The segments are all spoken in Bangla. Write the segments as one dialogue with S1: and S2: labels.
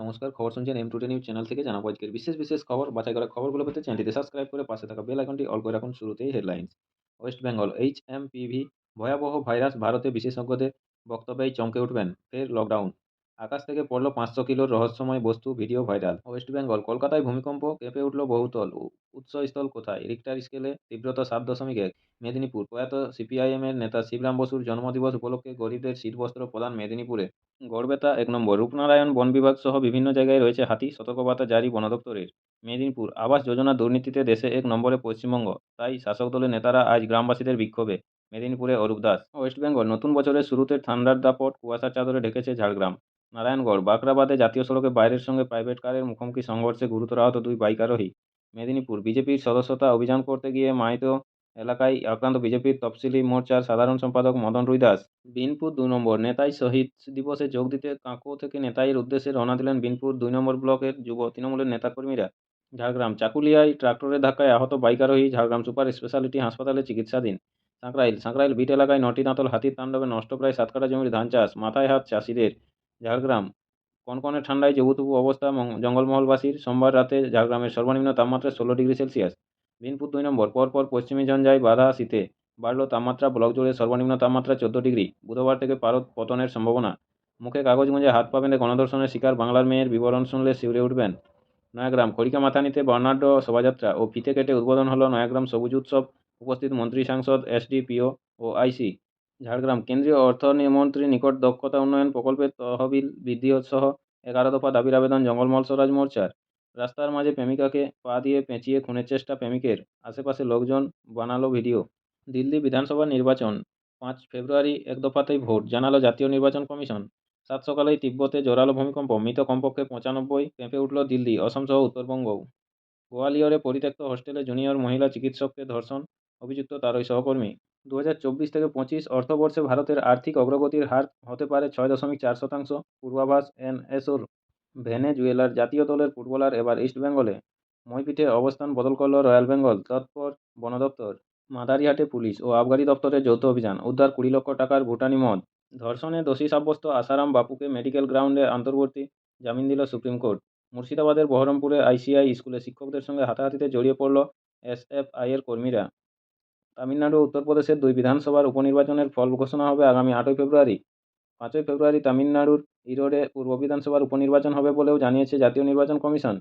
S1: নমস্কার, খবর শুনছেন এম টুডে নিউজ চ্যানেল থেকে। জানাবো আজকের বিশেষ খবর। বাছাই করা খবরগুলো পেতে চ্যানেলটিতে সাবস্ক্রাইব করে পাশে থাকা বেল আইকনটি অল করে রাখুন। শুরুতেই হেডলাইন্স। ওয়েস্ট বেঙ্গল এইচএমপিভি ভয়াবহ ভাইরাস, ভারতে বিশেষজ্ঞদের বক্তব্যেই চমকে উঠবেন, ফের লকডাউন। আকাশ থেকে পড়ল 500 কিলোর রহস্যময় বস্তু, ভিডিও ভাইরাল। ওয়েস্ট বেঙ্গল, কলকাতায় ভূমিকম্প, কেঁপে উঠল বহুতল। উৎসস্থল কোথায়? রিক্টার স্কেলে তীব্রতা 7.1। মেদিনীপুর, প্রয়াত সিপিআইএম এর নেতা শিবরাম বসুর জন্মদিবস উপলক্ষে গরিবদের শীতবস্ত্র প্রদান মেদিনীপুরে। গড়বেতা ১ নম্বর, রূপনারায়ণ বন বিভাগ সহ বিভিন্ন জায়গায় রয়েছে হাতি, সতর্কবার্তা জারি বন দপ্তরের। মেদিনীপুর, আবাস যোজনা দুর্নীতিতে দেশে ১ নম্বরে পশ্চিমবঙ্গ, তাই শাসক দলের নেতারা আজ গ্রামবাসীদের বিক্ষোভে। মেদিনীপুরে অরূপ দাস। ওয়েস্ট বেঙ্গল, নতুন বছরের শুরুতে ঠান্ডার দাপট, কুয়াশার চাদরে ঢেকেছে ঝাড়গ্রাম। নারায়ণগড়, বাঁকড়াবাদে জাতীয় সড়কে বাইরের সঙ্গে প্রাইভেট কারের মুখোমুখি সংঘর্ষে গুরুতর আহত 2 বাইক আরোহী। মেদিনীপুর, বিজেপির সদস্যতা অভিযান করতে গিয়ে মাইতো এলাকায় আক্রান্ত বিজেপির তফসিলি মোর্চার সাধারণ সম্পাদক মদন রুইদাস। বিনপুর ২ নম্বর, নেতাই শহীদ দিবসে যোগ দিতে কাঁকো থেকে নেতাইয়ের উদ্দেশ্যে রওনা দিলেন বিনপুর ২ নম্বর ব্লকের যুব তৃণমূলের নেতাকর্মীরা। ঝাড়গ্রাম, চাকুলিয়ায় ট্রাক্টরের ধাক্কায় আহত বাইক আরোহী, ঝাড়গ্রাম সুপার স্পেশালিটি হাসপাতালে চিকিৎসাধীন। সাঁকরাইল বিট এলাকায় ৯টি দাঁতল হাতির তাণ্ডবে নষ্ট প্রায় ৭ কাঠা জমির ধান চাষ, মাথায় হাত চাষিদের। ঝাড়গ্রাম, কনকনে ঠান্ডায় জবুথবু অবস্থা জঙ্গলমহলবাসীর। সোমবার রাতে ঝাড়গ্রামের সর্বনিম্ন তাপমাত্রা ১৬ ডিগ্রি সেলসিয়াস। বিনপুর ২ নম্বর, পরপর পশ্চিমী ঝঞ্ঝায় বাধা শীতে বাড়ল তাপমাত্রা, ব্লক জুড়ে সর্বনিম্ন তাপমাত্রা ১৪ ডিগ্রি। বুধবার থেকে পারদ পতনের সম্ভাবনা। মুখে কাগজ গুঁজে হাত পা বেঁধে গণধর্ষণের শিকার বাংলার মেয়ের বিবরণ শুনলে শিউরে উঠবেন। নয়াগ্রাম, খড়িকা মাথানিতে বর্ণাঢ্য শোভাযাত্রা ও ফিতে কেটে উদ্বোধন হলো নয়াগ্রাম সবুজ উৎসব। উপস্থিত মন্ত্রী, সাংসদ, এসডিপিও ও আইসি। ঝাড়গ্রাম, কেন্দ্রীয় অর্থমন্ত্রীর নিকট দক্ষতা উন্নয়ন প্রকল্পের তহবিল বৃদ্ধি সহ ১১ দফা দাবির আবেদন জঙ্গলমহল স্বরাজ মোর্চার। রাস্তার মাঝে প্রেমিকাকে পা দিয়ে পেঁচিয়ে খুনের চেষ্টা প্রেমিকের, আশেপাশে লোকজন বানালো ভিডিও। দিল্লি বিধানসভা নির্বাচন ৫ ফেব্রুয়ারি, এক দফাতেই ভোট, জানালো জাতীয় নির্বাচন কমিশন। সাত সকালেই তিব্বতে জোরালো ভূমিকম্প, মৃত কমপক্ষে ৯৫, কেঁপে উঠল দিল্লি, অসমসহ উত্তরবঙ্গও। গোয়ালিয়রে পরিত্যক্ত হোস্টেলে জুনিয়র মহিলা চিকিৎসককে ধর্ষণ, অভিযুক্ত তার ওই সহকর্মী। ২০২৪-২৫ অর্থবর্ষে ভারতের আর্থিক অগ্রগতির হার হতে পারে ৬.৪%, পূর্বাভাস এনএসওর। ভেনেজুয়েলার জাতীয় দলের ফুটবলার এবার ইস্টবেঙ্গলে। মইপিঠে অবস্থান বদল করল রয়্যাল বেঙ্গল, তৎপর বন দপ্তর। মাদারিহাটে পুলিশ ও আবগারি দপ্তরের যৌথ অভিযান, উদ্ধার ২০ লক্ষ টাকার ভুটানি মদ। ধর্ষণে দোষী সাব্যস্ত আসারাম বাপুকে মেডিকেল গ্রাউন্ডে অন্তর্বর্তী, জামিন দিল সুপ্রিম কোর্ট। মুর্শিদাবাদের বহরমপুরে আইসিআই স্কুলে শিক্ষকদের সঙ্গে হাতাহাতিতে জড়িয়ে পড়ল এসএফআইয়ের কর্মীরা। তামিলনাড়ু ও উত্তরপ্রদেশের ২ বিধানসভার উপনির্বাচনের ফল ঘোষণা হবে আগামী ৮ই ফেব্রুয়ারি। ৫ই ফেব্রুয়ারি তামিলনাড়ুর ইরোডে পূর্ব বিধানসভার উপনির্বাচন হবে বলেও জানিয়েছে জাতীয় নির্বাচন কমিশন।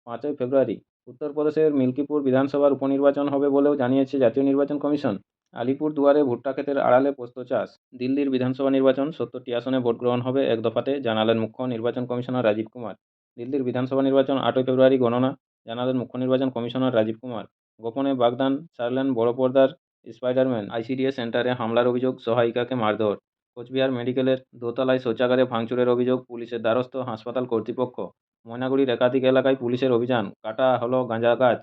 S1: ৫ই ফেব্রুয়ারি উত্তরপ্রদেশের মিল্কিপুর বিধানসভার উপনির্বাচন হবে বলেও জানিয়েছে জাতীয় নির্বাচন কমিশন। আলিপুর দুয়ারে ভুট্টা ক্ষেতের আড়ালে পোস্ত চাষ। দিল্লির বিধানসভা নির্বাচন ৭০টি আসনে ভোট গ্রহণ হবে এক দফাতে, জানালেন মুখ্য নির্বাচন কমিশনার রাজীব কুমার। দিল্লির বিধানসভা নির্বাচন ৮ই ফেব্রুয়ারি গণনা, জানালেন মুখ্য নির্বাচন কমিশনার রাজীব কুমার। গোপনে বাগদান সারলেন বড় পর্দার স্পাইডারম্যান। আইসিডিএস সেন্টারে হামলার অভিযোগ, সহায়িকাকে মারধর। কোচবিহার মেডিকেলের দোতলায় শৌচাগারে ভাঙচুরের অভিযোগ, পুলিশের দ্বারস্থ হাসপাতাল কর্তৃপক্ষ। ময়নাগুড়ির একাধিক এলাকায় পুলিশের অভিযান, কাটা হলো গাঁজা গাছ।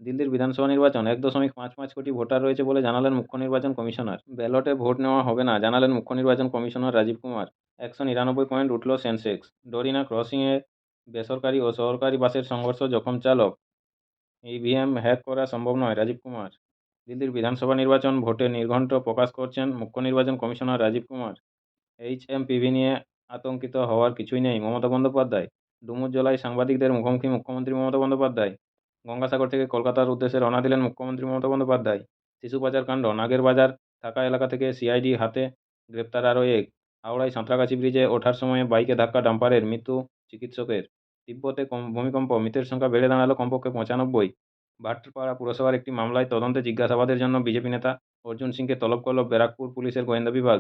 S1: দিল্লির বিধানসভা নির্বাচন ১.৫৫ কোটি ভোটার রয়েছে বলে জানালেন মুখ্য নির্বাচন কমিশনার। ব্যালটে ভোট নেওয়া হবে না, জানালেন মুখ্য নির্বাচন কমিশনার রাজীব কুমার। ১৯৯ পয়েন্ট উঠল সেনসেক্স। ডরিনা ক্রসিংয়ে বেসরকারি ও সরকারি বাসের সংঘর্ষ, জখম চালক। ইভিএম হ্যাক করা সম্ভব নয়, রাজীব কুমার। দিল্লির বিধানসভা নির্বাচন ভোটে নির্ঘণ্ট প্রকাশ করছেন মুখ্য নির্বাচন কমিশনার রাজীব কুমার। এইচএমপিভি নিয়ে আতঙ্কিত হওয়ার কিছুই নেই, মমতা বন্দ্যোপাধ্যায়। ডুমুরজলায় সাংবাদিকদের মুখোমুখি মুখ্যমন্ত্রী মমতা বন্দ্যোপাধ্যায়। গঙ্গাসাগর থেকে কলকাতার উদ্দেশ্যে রওনা দিলেন মুখ্যমন্ত্রী মমতা বন্দ্যোপাধ্যায়। শিশু পাচার কাণ্ড, নাগের বাজার থাকা এলাকা থেকে সিআইডি হাতে গ্রেপ্তার আরও এক। হাওড়ায় সাঁতরাগাছি ব্রিজে ওঠার সময় বাইকে ধাক্কা ডাম্পারের, মৃত্যু চিকিৎসকের। তিব্বতে ভূমিকম্প, মৃতের সংখ্যা বেড়ে দাঁড়ালো কমপক্ষে ৯৫। ভাটপাড়া পুরসভার একটি মামলায় তদন্তে জিজ্ঞাসাবাদের জন্য বিজেপি নেতা অর্জুন সিংকে তলব করল ব্যারাকপুর পুলিশের গোয়েন্দা বিভাগ।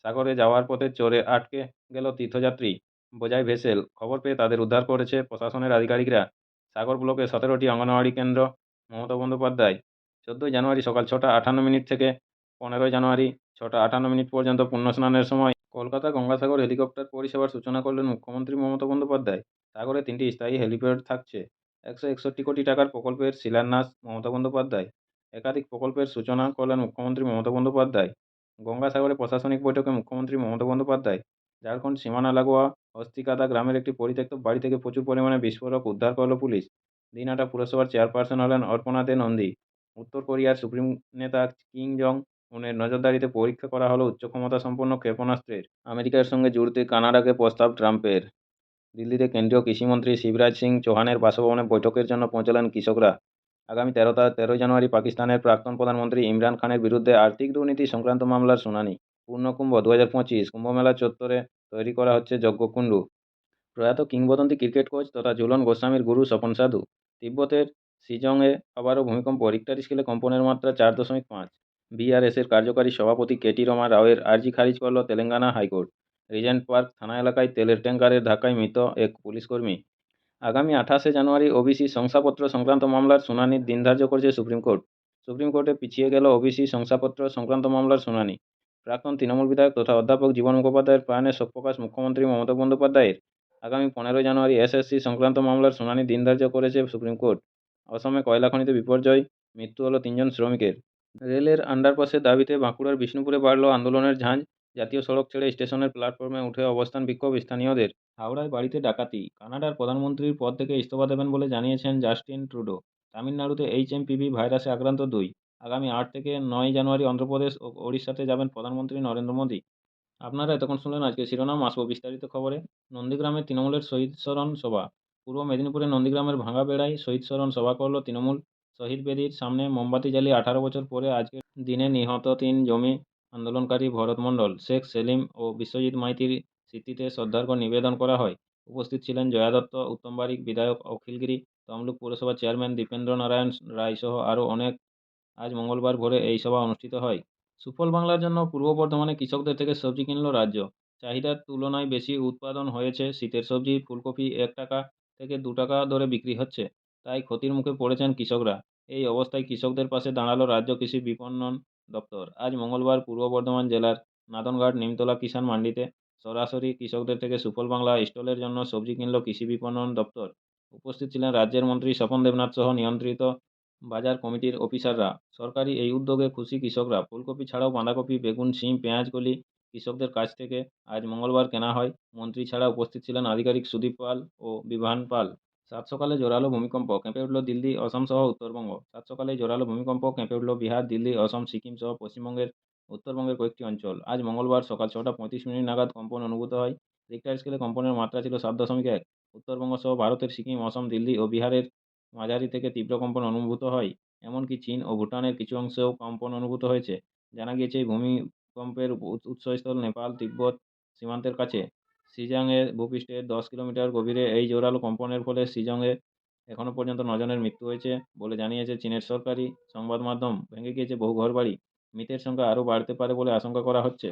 S1: সাগরে যাওয়ার পথে চরে আটকে গেল তীর্থযাত্রী, বোঝাই ভেসেল। খবর পেয়ে তাদের উদ্ধার করেছে প্রশাসনের আধিকারিকরা। সাগর ব্লকে ১৭টি অঙ্গনওয়াড়ি কেন্দ্র। মমতা বন্দ্যোপাধ্যায়। ১৪ই জানুয়ারি সকাল ৬টা ৫৮ থেকে ১৫ই জানুয়ারি ৬টা ৫৮ পর্যন্ত পুণ্যস্নানের সময় কলকাতা গঙ্গাসাগর হেলিকপ্টার পরিষেবার সূচনা করলেন মুখ্যমন্ত্রী মমতা বন্দ্যোপাধ্যায়। সাগরে ৩টি স্থায়ী হেলিপ্যাড থাকছে। ১৬১ কোটি টাকার প্রকল্পের শিলান্যাস মমতা বন্দ্যোপাধ্যায়। একাধিক প্রকল্পের সূচনা করলেন মুখ্যমন্ত্রী মমতা বন্দ্যোপাধ্যায়। গঙ্গাসাগরে প্রশাসনিক বৈঠকে মুখ্যমন্ত্রী মমতা বন্দ্যোপাধ্যায়। ঝাড়খণ্ড সীমানা লাগোয়া হস্তিকাদা গ্রামের একটি পরিত্যক্ত বাড়ি থেকে প্রচুর পরিমাণে বিস্ফোরক উদ্ধার করল পুলিশ। দিনহাটা পুরসভার চেয়ারপারসন হলেন অর্পণা দে নন্দী। উত্তর কোরিয়ার সুপ্রিম নেতা কিম জং উনের নজরদারিতে পরীক্ষা করা হলো উচ্চ ক্ষমতা সম্পন্ন ক্ষেপণাস্ত্রের। আমেরিকার সঙ্গে জুড়তে কানাডাকে প্রস্তাব ট্রাম্পের। দিল্লিতে কেন্দ্রীয় কৃষিমন্ত্রী শিবরাজ সিং চৌহানের বাসভবনে বৈঠকের জন্য পৌঁছালেন কৃষকরা। আগামী 13 জানুয়ারি পাকিস্তানের প্রাক্তন প্রধানমন্ত্রী ইমরান খানের বিরুদ্ধে আর্থিক দুর্নীতি সংক্রান্ত মামলার শুনানি। পূর্ণকুম্ভ 2025 কুম্ভমেলা চত্বরে তৈরি করা হচ্ছে যজ্ঞকুণ্ড। প্রয়াত কিংবদন্তি ক্রিকেট কোচ তথা ঝুলন গোস্বামীর গুরু স্বপন সাধু। তিব্বতের শিজংয়ে আবারও ভূমিকম্প, রিক্টার স্কেলে কম্পনের মাত্রা 4.5। বিআরএসের কার্যকারী সভাপতি কেটি রমা রাওয়ের আর্জি খারিজ করল তেলেঙ্গানা হাইকোর্ট। রিজেন্ট পার্ক থানা এলাকায় তেলের ট্যাঙ্কারের ধাক্কায় মৃত এক পুলিশকর্মী। আগামী 28 জানুয়ারি ওবিসি শংসাপত্র সংক্রান্ত মামলার শুনানির দিন ধার্য করেছে সুপ্রিম কোর্ট। সুপ্রিম কোর্টে পিছিয়ে গেল ওবিসি শংসাপত্র সংক্রান্ত মামলার শুনানি। প্রাক্তন তৃণমূল বিধায়ক তথা অধ্যাপক জীবন মুখোপাধ্যায়ের প্রয়াণে শোক প্রকাশ মুখ্যমন্ত্রী মমতা বন্দ্যোপাধ্যায়ের। আগামী 15 জানুয়ারি এসএসসি সংক্রান্ত মামলার শুনানি দিন ধার্য করেছে সুপ্রিম কোর্ট। অসমে কয়লা খনিতে বিপর্যয়, মৃত্যু হল 3 শ্রমিকের। রেলের আন্ডারপাসের দাবিতে বাঁকুড়ার বিষ্ণুপুরে বাড়ল আন্দোলনের ঝাঁঝ। জাতীয় সড়ক ছেড়ে স্টেশনের প্ল্যাটফর্মে উঠে অবস্থান বিক্ষোভ স্থানীয়দের। হাওড়ায় বাড়িতে ডাকাতি, কানাডার প্রধানমন্ত্রীর পদ থেকে ইস্তফা দেবেন বলে জানিয়েছেন জাস্টিন ট্রুডো। তামিলনাড়ুতে এইচএমপিভি ভাইরাসে আক্রান্ত 2। আগামী 8 থেকে 9 জানুয়ারি অন্ধ্রপ্রদেশ ও ওড়িশাতে যাবেন প্রধানমন্ত্রী নরেন্দ্র মোদী। আপনারা এতক্ষণ শুনলেন আজকের শিরোনাম। আসবো বিস্তারিত খবরে। নন্দীগ্রামে তৃণমূলের শহীদ স্মরণ সভা। পূর্ব মেদিনীপুরের নন্দীগ্রামের ভাঙাবেড়ায় শহীদ স্মরণ সভা করল তৃণমূল। শহীদ বেদির সামনে মোমবাতি জ্বালিয়ে 18 বছর পরে আজকের দিনে নিহত 3 জমি আন্দোলনকারী ভরত মণ্ডল, শেখ সেলিম ও বিশ্বজিৎ মাইতির স্মৃতিতে শ্রদ্ধার্ঘ্য নিবেদন করা হয়। উপস্থিত ছিলেন জয়া দত্ত, উত্তম বারিক, বিধায়ক অখিলগিরি, তমলুক পৌরসভার চেয়ারম্যান দীপেন্দ্র নারায়ণ রায় সহ আরও অনেক। আজ মঙ্গলবার ভোরে এই সভা অনুষ্ঠিত হয়। সুফল বাংলার জন্য পূর্ব বর্ধমানে কৃষকদের থেকে সবজি কিনল রাজ্য। চাহিদার তুলনায় বেশি উৎপাদন হয়েছে। শীতের সবজি ফুলকপি 1 টাকা থেকে 2 টাকা দরে বিক্রি হচ্ছে। তাই ক্ষতির মুখে পড়েছেন কৃষকরা। এই অবস্থায় কৃষকদের পাশে দাঁড়ালো রাজ্য কৃষি বিপণন দপ্তর। আজ মঙ্গলবার পূর্ব বর্ধমান জেলার নাদনঘাট নিমতলা কিষাণ মান্ডিতে সরাসরি কৃষকদের থেকে সুফল বাংলা স্টলের জন্য সবজি কিনল কৃষি বিপণন দপ্তর। উপস্থিত ছিলেন রাজ্যের মন্ত্রী স্বপন দেবনাথ সহ নিয়ন্ত্রিত বাজার কমিটির অফিসাররা। সরকারি এই উদ্যোগে খুশি কৃষকরা। ফুলকপি ছাড়াও বাঁধাকপি, বেগুন, শিম, পেঁয়াজ কলি কৃষকদের কাছ থেকে আজ মঙ্গলবার কেনা হয়। মন্ত্রী ছাড়া উপস্থিত ছিলেন আধিকারিক সুদীপ পাল ও বিভান পাল। সাত সকালে জোরালো ভূমিকম্প, কেঁপে উঠল দিল্লি, অসম সহ উত্তরবঙ্গ। সাত সকালে জোরালো ভূমিকম্প, কেঁপে উঠল বিহার, দিল্লি, অসম, সিকিম সহ পশ্চিমবঙ্গের উত্তরবঙ্গের কয়েকটি অঞ্চল। আজ মঙ্গলবার সকাল 6টা 35 মিনিট নাগাদ কম্পন অনুভূত হয়। রিক্টার স্কেলে কম্পনের মাত্রা ছিল 7.1। উত্তরবঙ্গ সহ ভারতের সিকিম, অসম, দিল্লি ও বিহারের মাঝারি থেকে তীব্র কম্পন অনুভূত হয়। এমনকি চীন ও ভুটানের কিছু অংশেও কম্পন অনুভূত হয়েছে। জানা গিয়েছে এই ভূমিকম্পের উৎসস্থল নেপাল তিব্বত সীমান্তের কাছে। শিজাংয়ের ভূপৃষ্ঠের 10 কিলোমিটার গভীরে এই জোরালো কম্পনের ফলে শিজংয়ে এখনও পর্যন্ত 9 জনের মৃত্যু হয়েছে বলে জানিয়েছে চীনের সরকারি সংবাদ মাধ্যম। ভেঙে গিয়েছে বহু ঘরবাড়ি। মৃতের সংখ্যা আরও বাড়তে পারে বলে আশঙ্কা করা হচ্ছে।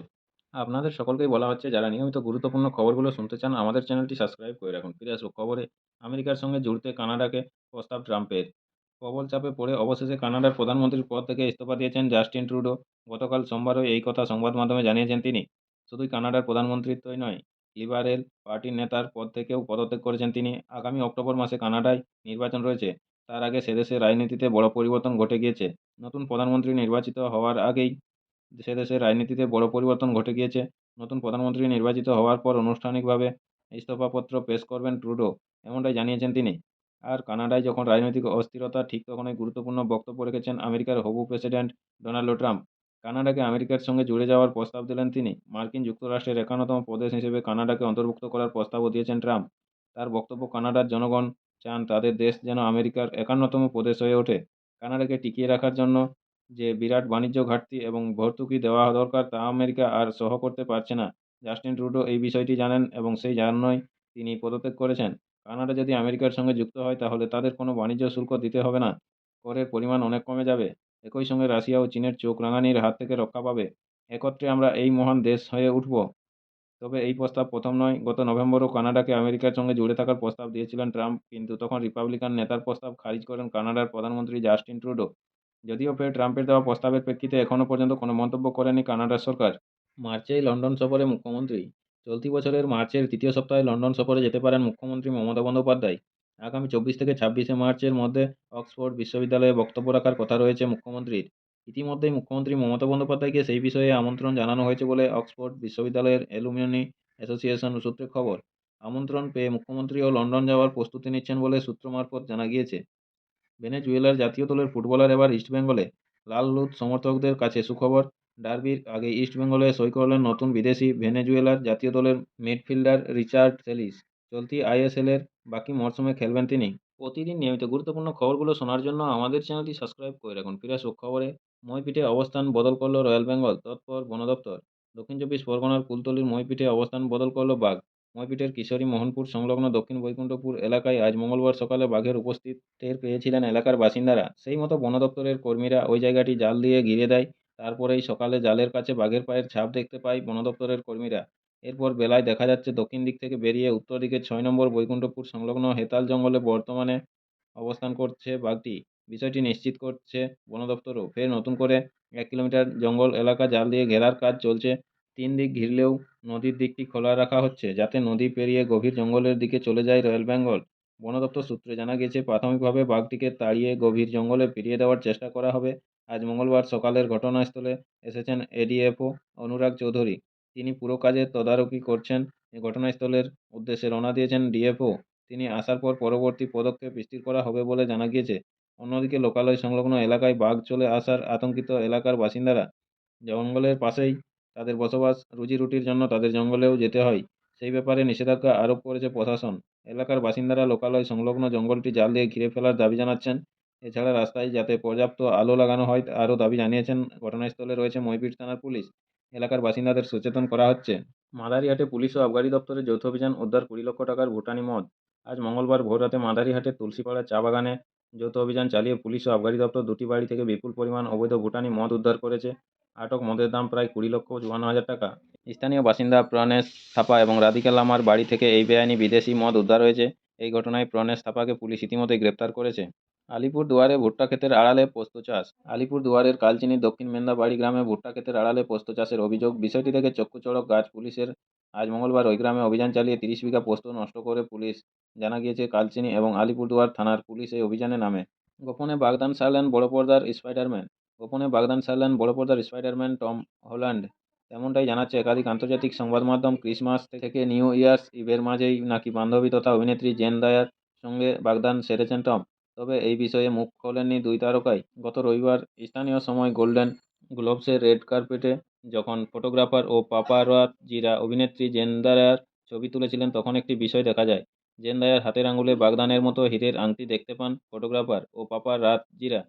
S1: আপনাদের সকলকেই বলা হচ্ছে, যারা নিয়মিত গুরুত্বপূর্ণ খবরগুলো শুনতে চান আমাদের চ্যানেলটি সাবস্ক্রাইব করে রাখুন। ফিরে আসবো খবরে। আমেরিকার সঙ্গে জুড়তে কানাডাকে প্রস্তাব ট্রাম্পের। প্রবল চাপে পড়ে অবশেষে কানাডার প্রধানমন্ত্রীর পদ থেকে ইস্তফা দিয়েছেন জাস্টিন ট্রুডো। গতকাল সোমবারও এই কথা সংবাদ মাধ্যমে জানিয়েছেন তিনি। শুধুই কানাডার প্রধানমন্ত্রিত্বই নয়, লিবারেল পার্টির নেতার পদ থেকেও পদত্যাগ করেছেন তিনি। আগামী অক্টোবর মাসে কানাডায় নির্বাচন রয়েছে। তার আগে সেদেশের রাজনীতিতে বড় পরিবর্তন ঘটে গিয়েছে। নতুন প্রধানমন্ত্রী নির্বাচিত হওয়ার আগেই সেদেশের রাজনীতিতে বড় পরিবর্তন ঘটে গিয়েছে। নতুন প্রধানমন্ত্রী নির্বাচিত হওয়ার পর আনুষ্ঠানিকভাবে ইস্তফাপত্র পেশ করবেন ট্রুডো, এমনটাই জানিয়েছেন তিনি। আর কানাডায় যখন রাজনৈতিক অস্থিরতা, ঠিক তখনই গুরুত্বপূর্ণ বক্তব্য রেখেছেন আমেরিকার হবু প্রেসিডেন্ট ডোনাল্ড ট্রাম্প। কানাডাকে আমেরিকার সঙ্গে জুড়ে যাওয়ার প্রস্তাব দিলেন তিনি। মার্কিন যুক্তরাষ্ট্রের 51তম প্রদেশ হিসেবে কানাডাকে অন্তর্ভুক্ত করার প্রস্তাবও দিয়েছেন ট্রাম্প। তার বক্তব্য, কানাডার জনগণ চান তাদের দেশ যেন আমেরিকার 51তম প্রদেশ হয়ে ওঠে। কানাডাকে টিকিয়ে রাখার জন্য যে বিরাট বাণিজ্য ঘাটতি এবং ভর্তুকি দেওয়া দরকার তা আমেরিকা আর সহ করতে পারছে না। জাস্টিন ট্রুডো এই বিষয়টি জানেন এবং সেই জন্যই তিনি পদত্যাগ করেছেন। কানাডা যদি আমেরিকার সঙ্গে যুক্ত হয় তাহলে তাদের কোনো বাণিজ্য শুল্ক দিতে হবে না। করের পরিমাণ অনেক কমে যাবে। একই সঙ্গে রাশিয়া ও চীনের চোখ রাঙানির হাত থেকে রক্ষা পাবে। একত্রে আমরা এই মহান দেশ হয়ে উঠব। তবে এই প্রস্তাব প্রথম নয়। গত নভেম্বরেও কানাডাকে আমেরিকার সঙ্গে জুড়ে থাকার প্রস্তাব দিয়েছিলেন ট্রাম্প, কিন্তু তখন রিপাবলিকান নেতার প্রস্তাব খারিজ করেন কানাডার প্রধানমন্ত্রী জাস্টিন ট্রুডো। যদিও ফের ট্রাম্পের দেওয়া প্রস্তাবের প্রেক্ষিতে এখনও পর্যন্ত কোনো মন্তব্য করেনি কানাডার সরকার। মার্চেই লন্ডন সফরে মুখ্যমন্ত্রী। চলতি বছরের মার্চের তৃতীয় সপ্তাহে লন্ডন সফরে যেতে পারেন মুখ্যমন্ত্রী মমতা বন্দ্যোপাধ্যায়। আগামী 24 থেকে 26 মার্চের মধ্যে অক্সফোর্ড বিশ্ববিদ্যালয়ে বক্তব্য রাখার কথা রয়েছে মুখ্যমন্ত্রীর। ইতিমধ্যেই মুখ্যমন্ত্রী মমতা বন্দ্যোপাধ্যায়কে সেই বিষয়ে আমন্ত্রণ জানানো হয়েছে বলে অক্সফোর্ড বিশ্ববিদ্যালয়ের অ্যালুমিনি অ্যাসোসিয়েশন সূত্রে খবর। আমন্ত্রণ পেয়ে মুখ্যমন্ত্রীও লন্ডন যাওয়ার প্রস্তুতি নিচ্ছেন বলে সূত্র মারফত জানা গিয়েছে। ভেনেজুয়েলার জাতীয় দলের ফুটবলার এবার ইস্টবেঙ্গলে। লাল হলুদ সমর্থকদের কাছে সুখবর, ডার্বির আগে ইস্টবেঙ্গলে সই করলেন নতুন বিদেশি ভেনেজুয়েলার জাতীয় দলের মিডফিল্ডার রিচার্ড সেলিস। চলতি আইএসএলের বাকি মরশুমে খেলবেন তিনি। প্রতিদিন নিয়মিত গুরুত্বপূর্ণ খবরগুলো শোনার জন্য আমাদের চ্যানেলটি সাবস্ক্রাইব করে রাখুন। ফিরে আসুক খবরে। মইপিঠে অবস্থান বদল করল রয়্যাল বেঙ্গল, তৎপর বন দপ্তর। দক্ষিণ চব্বিশ পরগনার কুলতলির মইপিঠে অবস্থান বদল করল বাঘ। মইপিঠের কিশোরী মোহনপুর সংলগ্ন দক্ষিণ বৈকুণ্ঠপুর এলাকায় আজ মঙ্গলবার সকালে বাঘের উপস্থিত টের পেয়েছিলেন এলাকার বাসিন্দারা। সেই মতো বন দপ্তরের কর্মীরা ওই জায়গাটি জাল দিয়ে ঘিরে দেয়। তারপরেই সকালে জালের কাছে বাঘের পায়ের ছাপ দেখতে পায় বন দপ্তরের কর্মীরা। এরপর বেলায় দেখা যাচ্ছে দক্ষিণ দিক থেকে বেরিয়ে উত্তর দিকে ৬ নম্বর বৈকুণ্ঠপুর সংলগ্ন হেতাল জঙ্গলে বর্তমানে অবস্থান করছে বাঘটি। বিষয়টি নিশ্চিত করছে বন দপ্তরও। ফের নতুন করে ১ কিলোমিটার জঙ্গল এলাকা জাল দিয়ে ঘেরার কাজ চলছে। ৩ দিক ঘিরলেও নদীর দিকটি খোলা রাখা হচ্ছে, যাতে নদী পেরিয়ে গভীর জঙ্গলের দিকে চলে যায় রয়্যাল বেঙ্গল। বন দপ্তর সূত্রে জানা গেছে, প্রাথমিকভাবে বাঘটিকে তাড়িয়ে গভীর জঙ্গলে ফিরিয়ে দেওয়ার চেষ্টা করা হবে। আজ মঙ্গলবার সকালের ঘটনাস্থলে এসেছেন এডিএফও অনুরাগ চৌধুরী। তিনি পুরো কাজের তদারকি করছেন। ঘটনাস্থলের উদ্দেশ্যে রওনা দিয়েছেন ডিএফও। তিনি আসার পর পরবর্তী পদক্ষেপ স্থির করা হবে বলে জানা গিয়েছে। অন্যদিকে লোকালয় সংলগ্ন এলাকায় বাঘ চলে আসার আতঙ্কিত এলাকার বাসিন্দারা। জঙ্গলের পাশেই তাদের বসবাস, রুজি-রুটির জন্য তাদের জঙ্গলেও যেতে হয়। সেই ব্যাপারে নিষেধাজ্ঞা আরোপ করেছে প্রশাসন। এলাকার বাসিন্দারা লোকালয় সংলগ্ন জঙ্গলটি জাল দিয়ে ঘিরে ফেলার দাবি জানাচ্ছেন। এছাড়া রাস্তায় যাতে পর্যাপ্ত আলো লাগানো হয় তারও দাবি জানিয়েছেন। ঘটনাস্থলে রয়েছে মইপিঠ থানার পুলিশ। এলাকার বাসিন্দাদের সচেতন করা হচ্ছে। মাদারিহাটে পুলিশ ও আবগারি দপ্তরের যৌথ অভিযান, উদ্ধার ২০ লক্ষ টাকার ভুটানি মদ। আজ মঙ্গলবার ভোররাতে মাদারিহাটের তুলসীপাড়া চা বাগানে যৌথ অভিযান চালিয়ে পুলিশ ও আবগারি দপ্তর দুটি বাড়ি থেকে বিপুল পরিমাণ অবৈধ ভুটানি মদ উদ্ধার করেছে। আটক মদের দাম প্রায় ২০,৫৪,০০০ টাকা। স্থানীয় বাসিন্দা প্রণেশ থাপা এবং রাধিকা লামার বাড়ি থেকে এই বেআইনি বিদেশি মদ উদ্ধার হয়েছে। এই ঘটনায় প্রণেশ থাপাকে পুলিশ ইতিমধ্যেই গ্রেপ্তার করেছে। আলিপুরদুয়ারে ভুট্টা ক্ষেতের আড়ালে পোস্ত চাষ। আলিপুরদুয়ারের কালচিনির দক্ষিণ মেন্দাবাড়ি গ্রামে ভুট্টা ক্ষেতের আড়ালে পোস্ত চাষের অভিযোগ। বিষয়টি থেকে চক্ষুচড়ক গাছ পুলিশের। আজ মঙ্গলবার ওই গ্রামে অভিযান চালিয়ে ৩০ বিঘা পোস্ত নষ্ট করে পুলিশ। জানা গিয়েছে, কালচিনি এবং আলিপুরদুয়ার থানার পুলিশ এই অভিযানে নামে। গোপনে বাগদান সারলেন বড় পর্দার স্পাইডারম্যান। গোপনে বাগদান সারলেন বড় পর্দার স্পাইডারম্যান টম হল্যান্ড। তেমনটাই জানাচ্ছে একাধিক আন্তর্জাতিক সংবাদ মাধ্যম। ক্রিসমাস থেকে নিউ ইয়ার্স ইভের মাঝেই নাকি বান্ধবী তথা অভিনেত্রী জেনদায়ার সঙ্গে বাগদান সেরেছেন টম। তবে এই বিষয়ে মুখ খোলেননি দুই তারকাই। গত রবিবার স্থানীয় সময় গোল্ডেন গ্লোবসের রেড কার্পেটে যখন ফটোগ্রাফার ও পাপারাতজিরা অভিনেত্রী জেনদায়ার ছবি তুলেছিলেন, তখন একটি বিষয় দেখা যায়। জেনদায়ার হাতের আঙুলে বাগদানের মতো হীরের আংটি দেখতে পান ফটোগ্রাফার ও পাপারাতজিরা।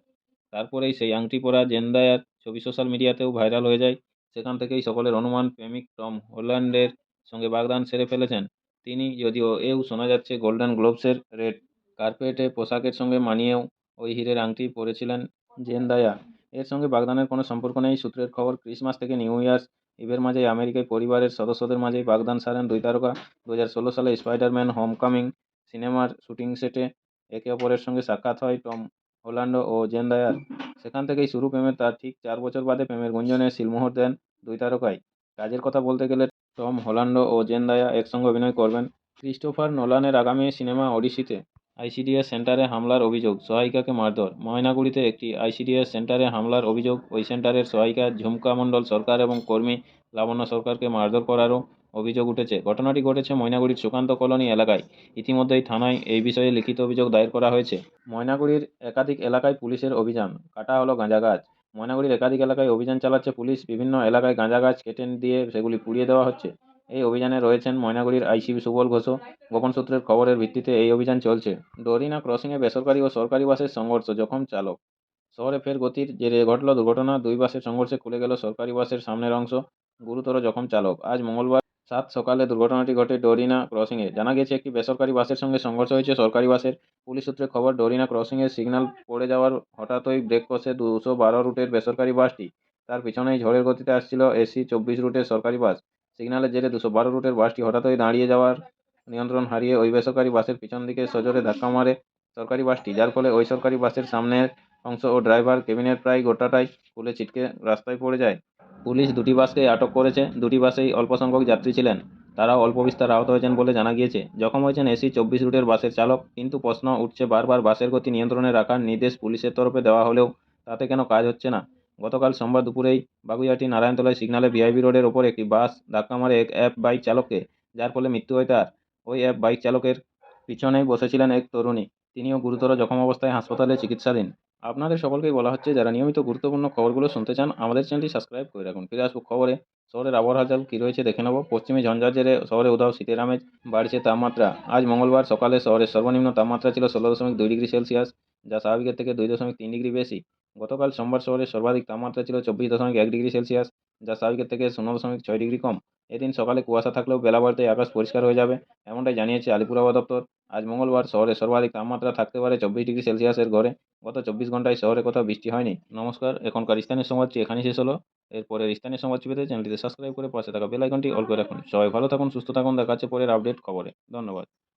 S1: তারপরেই সেই আংটি পরা জেনদায়ার ছবি সোশ্যাল মিডিয়াতেও ভাইরাল হয়ে যায়। সেখান থেকেই সকলের অনুমান, প্রেমিক টম হল্যান্ডের সঙ্গে বাগদান সেরে ফেলেছেন তিনি। যদিও এও শোনা যাচ্ছে, গোল্ডেন গ্লোবসের রেড কার্পেটে পোশাকের সঙ্গে মানিয়েও ওই হীরের আংটি পরেছিলেন জেনদায়া। এর সঙ্গে বাগদানের কোনো সম্পর্ক নেই সূত্রের খবর। ক্রিসমাস থেকে নিউ ইয়ার্স ইভের মাঝেই আমেরিকায় পরিবারের সদস্যদের মাঝেই বাগদান সারেন দুই তারকা। ২০১৬ সালে স্পাইডারম্যান হোমকামিং সিনেমার শুটিং সেটে একে অপরের সঙ্গে সাক্ষাৎ হয় টম হল্যান্ড ও জেনদায়ার। সেখান থেকেই শুরু প্রেমের। তার ঠিক ৪ বছর বাদে প্রেমের গুঞ্জনে সিলমোহর দেন দুই তারকাই। কাজের কথা বলতে গেলে টম হল্যান্ড ও জেনদায়া একসঙ্গে অভিনয় করবেন ক্রিস্টোফার নোলানের আগামী সিনেমা ওডিসিতে। আইসিডিএস সেন্টারে হামলার অভিযোগ, সহায়িকাকে মারধর। ময়নাগুড়িতে একটি আইসিডিএস সেন্টারে হামলার অভিযোগ। ওই সেন্টারের সহায়িকা ঝুমকা মণ্ডল সরকার এবং কর্মী লাবণ্য সরকারকে মারধর করারও অভিযোগ উঠেছে। ঘটনাটি ঘটেছে ময়নাগুড়ির সুকান্ত কলোনি এলাকায়। ইতিমধ্যেই থানায় এই বিষয়ে লিখিত অভিযোগ দায়ের করা হয়েছে। ময়নাগুড়ির একাধিক এলাকায় পুলিশের অভিযান, কাটা হলো গাঁজা গাছ। ময়নাগুড়ির একাধিক এলাকায় অভিযান চালাচ্ছে পুলিশ। বিভিন্ন এলাকায় গাঁজা গাছ কেটে দিয়ে সেগুলি পুড়িয়ে দেওয়া হচ্ছে। এই অভিযানে রয়েছেন ময়নাগুড়ির আইসি সুবল ঘোষও। গোপন সূত্রের খবরের ভিত্তিতে এই অভিযান চলছে। ডরিনা ক্রসিংয়ে বেসরকারি ও সরকারি বাসের সংঘর্ষ, জখম চালক। শহরে ফের গতির জেরে ঘটল দুর্ঘটনা। দুই বাসের সংঘর্ষে খুলে গেল সরকারি বাসের সামনের অংশ। গুরুতর জখম চালক। আজ মঙ্গলবার সাত সকালে দুর্ঘটনাটি ঘটে ডরিনা ক্রসিংয়ে। জানা গেছে, একটি বেসরকারি বাসের সঙ্গে সংঘর্ষ হয়েছে সরকারি বাসের। পুলিশ সূত্রে খবর, ডরিনা ক্রসিংয়ে সিগন্যাল পড়ে যাওয়ার হঠাৎই ব্রেক কষে ২১২ রুটের বেসরকারি বাসটি। তার পিছনেই ঝড়ের গতিতে আসছিল এসি ২৪ রুটের সরকারি বাস। সিগন্যালের জেরে ২১২ রুটের বাসটি হঠাৎই দাঁড়িয়ে যাওয়ার নিয়ন্ত্রণ হারিয়ে ওই বেসরকারি বাসের পিছন দিকে সজোরে ধাক্কা মারে সরকারি বাসটি, যার ফলে ওই সরকারি বাসের সামনের অংশ ও ড্রাইভার কেবিনের প্রায় গোটাটাই খুলে ছিটকে রাস্তায় পড়ে যায়। পুলিশ দুটি বাসকে আটক করেছে। দুটি বাসেই অল্প সংখ্যক যাত্রী ছিলেন। তারাও অল্প বিস্তর আহত হয়েছেন বলে জানা গিয়েছে। জখম হয়েছেন এসি ২৪ রুটের বাসের চালক। কিন্তু প্রশ্ন উঠছে, বারবার বাসের গতি নিয়ন্ত্রণে রাখার নির্দেশ পুলিশের তরফে দেওয়া হলেও তাতে কেন কাজ হচ্ছে না? গতকাল সোমবার দুপুরেই বাগুইআটি নারায়ণতলায় সিগন্যালে ভিআইপি রোডের ওপর একটি বাস ধাক্কা মারে এক অ্যাপ বাইক চালককে, যার ফলে মৃত্যু হয় তার। ওই অ্যাপ বাইক চালকের পিছনেই বসেছিলেন এক তরুণী। তিনিও গুরুতর জখম অবস্থায় হাসপাতালে চিকিৎসাধীন। আপনাদের সকলকেই বলা হচ্ছে যারা নিয়মিত গুরুত্বপূর্ণ খবরগুলো শুনতে চান আমাদের চ্যানেলটি সাবস্ক্রাইব করে রাখুন। ফিরে আসবো খবরে। শহরের আবহাওয়া হাল কী রয়েছে দেখে নেব। পশ্চিমী ঝঞ্ঝার জেরে শহরে উধাও শীতের আমেজ, বাড়ছে তাপমাত্রা। আজ মঙ্গলবার সকালে শহরের সর্বনিম্ন তাপমাত্রা ছিল 16.2 ডিগ্রি সেলসিয়াস, যা স্বাভাবিকের থেকে 2.3 ডিগ্রি বেশি। গতকাল সোমবার শহরের সর্বাধিক তাপমাত্রা ছিল 24.1 ডিগ্রি সেলসিয়াস, যা স্বাভাবিকের থেকে 0.6 ডিগ্রি কম। এদিন সকালে কুয়াশা থাকলেও বেলা বাড়তে আকাশ পরিষ্কার হয়ে যাবে, এমনটাই জানিয়েছে আলিপুর আবহাওয়া দপ্তর। আজ মঙ্গলবার শহরে সর্বাধিক তাপমাত্রা থাকতে পারে 24 ডিগ্রি সেলসিয়াসের ঘরে। গত 24 ঘন্টায় শহরে কোথাও বৃষ্টি হয়নি। নমস্কার, এখনকার স্থানীয় সংবাদটি এখানেই শেষ হলো। এরপরের স্থানীয় সংবাদটি পেতে চ্যানেলটিতে সাবস্ক্রাইব করে পাশে থাকা বেল আইকনটি অল করে রাখুন। সবাই ভালো থাকুন, সুস্থ থাকুন। দেখা হচ্ছে পরের আপডেট খবরে। ধন্যবাদ।